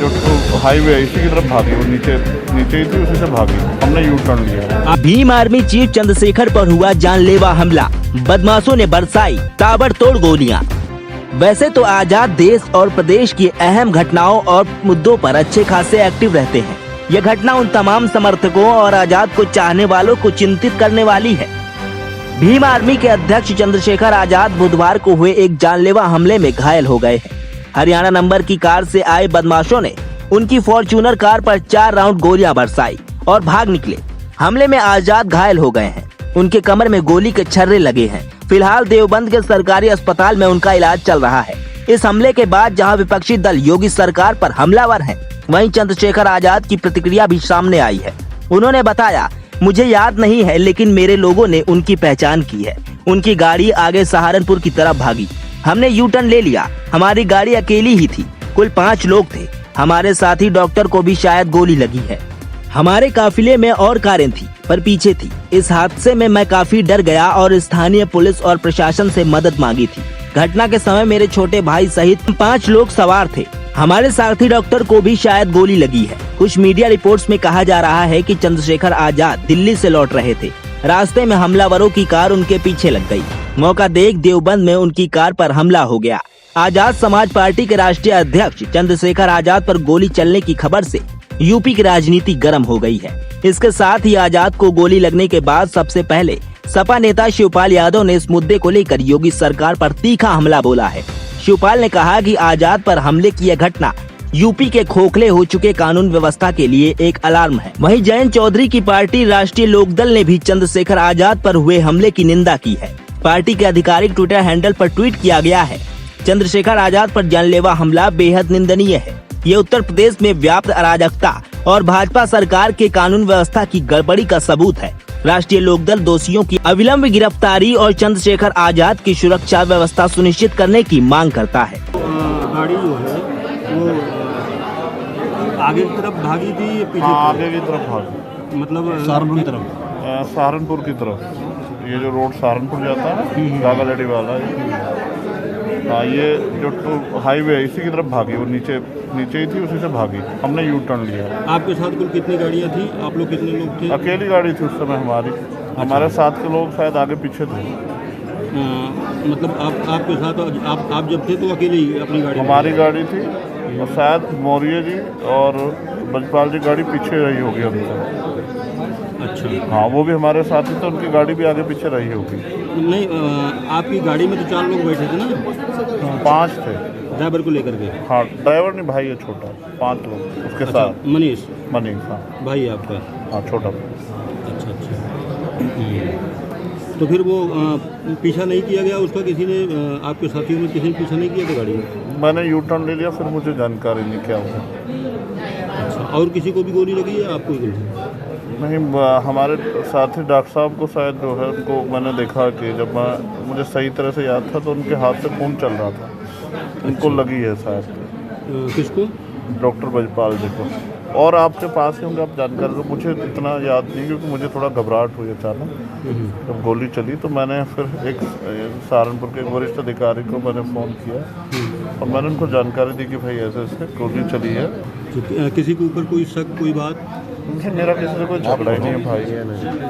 जो हाईवे है इसी की तरफ भागी, वो नीचे नीचे ही थी, उसी से भागी, हमने यू टर्न लिया। भीम आर्मी चीफ चंद्रशेखर पर हुआ जानलेवा हमला, बदमाशों ने बरसाई ताबड़तोड़ गोलियां। वैसे तो आजाद देश और प्रदेश की अहम घटनाओं और मुद्दों पर अच्छे खासे एक्टिव रहते हैं। यह घटना उन तमाम समर्थकों और आजाद को चाहने वालों को चिंतित करने वाली है। भीम आर्मी के अध्यक्ष चंद्रशेखर आजाद बुधवार को हुए एक जानलेवा हमले में घायल हो गए हैं। हरियाणा नंबर की कार से आए बदमाशों ने उनकी फॉर्च्यूनर कार पर 4 राउंड गोलियां बरसाई और भाग निकले। हमले में आजाद घायल हो गए हैं, उनके कमर में गोली के छर्रे लगे हैं। फिलहाल देवबंद के सरकारी अस्पताल में उनका इलाज चल रहा है। इस हमले के बाद जहां विपक्षी दल योगी सरकार पर हमलावर हैं, वहीं चंद्रशेखर आजाद की प्रतिक्रिया भी सामने आई है। उन्होंने बताया, मुझे याद नहीं है, लेकिन मेरे लोगों ने उनकी पहचान की है। उनकी गाड़ी आगे सहारनपुर की तरफ भागी, हमने यू टर्न ले लिया। हमारी गाड़ी अकेली ही थी, कुल 5 लोग थे। हमारे साथी डॉक्टर को भी शायद गोली लगी है। हमारे काफिले में और कारें थी, पर पीछे थी। इस हादसे में मैं काफी डर गया और स्थानीय पुलिस और प्रशासन से मदद मांगी थी। घटना के समय मेरे छोटे भाई सहित 5 लोग सवार थे। हमारे साथी डॉक्टर को भी शायद गोली लगी है। कुछ मीडिया रिपोर्ट्स में कहा जा रहा है कि चंद्रशेखर आजाद दिल्ली से लौट रहे थे। रास्ते में हमलावरों की कार उनके पीछे लग गई। मौका देख देवबंद में उनकी कार पर हमला हो गया। आजाद समाज पार्टी के राष्ट्रीय अध्यक्ष चंद्रशेखर आजाद पर गोली चलने की खबर से यूपी की राजनीति गर्म हो गई है। इसके साथ ही आजाद को गोली लगने के बाद सबसे पहले सपा नेता शिवपाल यादव ने इस मुद्दे को लेकर योगी सरकार पर तीखा हमला बोला है। शिवपाल ने कहा कि आजाद पर हमले की यह घटना यूपी के खोखले हो चुके कानून व्यवस्था के लिए एक अलार्म है। वहीं जयंत चौधरी की पार्टी राष्ट्रीय लोकदल ने भी चंद्रशेखर आजाद पर हुए हमले की निंदा की है। पार्टी के आधिकारिक ट्विटर हैंडल पर ट्वीट किया गया है, चंद्रशेखर आजाद पर जानलेवा हमला बेहद निंदनीय है। ये उत्तर प्रदेश में व्याप्त अराजकता और भाजपा सरकार के कानून व्यवस्था की गड़बड़ी का सबूत है। राष्ट्रीय लोकदल दोषियों की अविलंब गिरफ्तारी और चंद्रशेखर आजाद की सुरक्षा व्यवस्था सुनिश्चित करने की मांग करता है। गाड़ी जो है वो आगे की तरफ भागी थी या पीछे? आगे की तरफ भागी, मतलब सहारनपुर की तरफ। सहारनपुर की तरफ, ये जो रोड सहारनपुर जाता है ना, कागालड़ी वाला हाँ, ये जो हाईवे है इसी की तरफ भागी, वो नीचे नीचे ही थी, उसी से भागी, हमने यू टर्न लिया। आपके साथ कुल कितनी गाड़ियाँ थी? आप लोग कितने लोग थे? अकेली गाड़ी थी उस समय हमारी। हमारे साथ के लोग शायद आगे पीछे थे। मतलब आपके साथ आप जब थे तो अकेले ही अपनी गाड़ी? हमारी गाड़ी थी और शायद मौर्य जी और बजपाल जी गाड़ी पीछे रही होगी हमसे। अच्छा हाँ, वो भी हमारे साथ ही थे, उनकी गाड़ी भी आगे पीछे रही होगी। नहीं, आपकी गाड़ी में तो 4 लोग बैठे थे ना? 5 थे, ड्राइवर को लेकर के? हाँ, ड्राइवर नहीं, भाई है छोटा, 5 लोग उसके साथ। मनीष? हाँ, भाई आपका? हाँ, छोटा। अच्छा। तो फिर वो पीछा नहीं किया गया उसका? किसी ने आपके साथियों में किसी ने पीछा नहीं किया था गाड़ी में? मैंने यू टर्न ले लिया, फिर मुझे जानकारी नहीं क्या हुआ। अच्छा, और किसी को भी गोली लगी है? आपको गोली नहीं, हमारे साथी डॉक्टर साहब को शायद जो है उनको मैंने देखा कि जब मुझे सही तरह से याद था तो उनके हाथ से खून चल रहा था, उनको लगी है शायद। किसको? डॉक्टर बजपाल जी को। और आपके पास ही होंगे, आप जानकारी दो। मुझे इतना याद नहीं, क्योंकि मुझे थोड़ा घबराहट हुई अचानक जब गोली चली। तो मैंने फिर एक सहारनपुर के एक वरिष्ठ अधिकारी को मैंने फ़ोन किया और मैंने उनको जानकारी दी कि भाई ऐसे ऐसे गोली चली है। किसी के ऊपर कोई शक, कोई बात? मेरा किसी से कोई झगड़ा ही नहीं है भाई।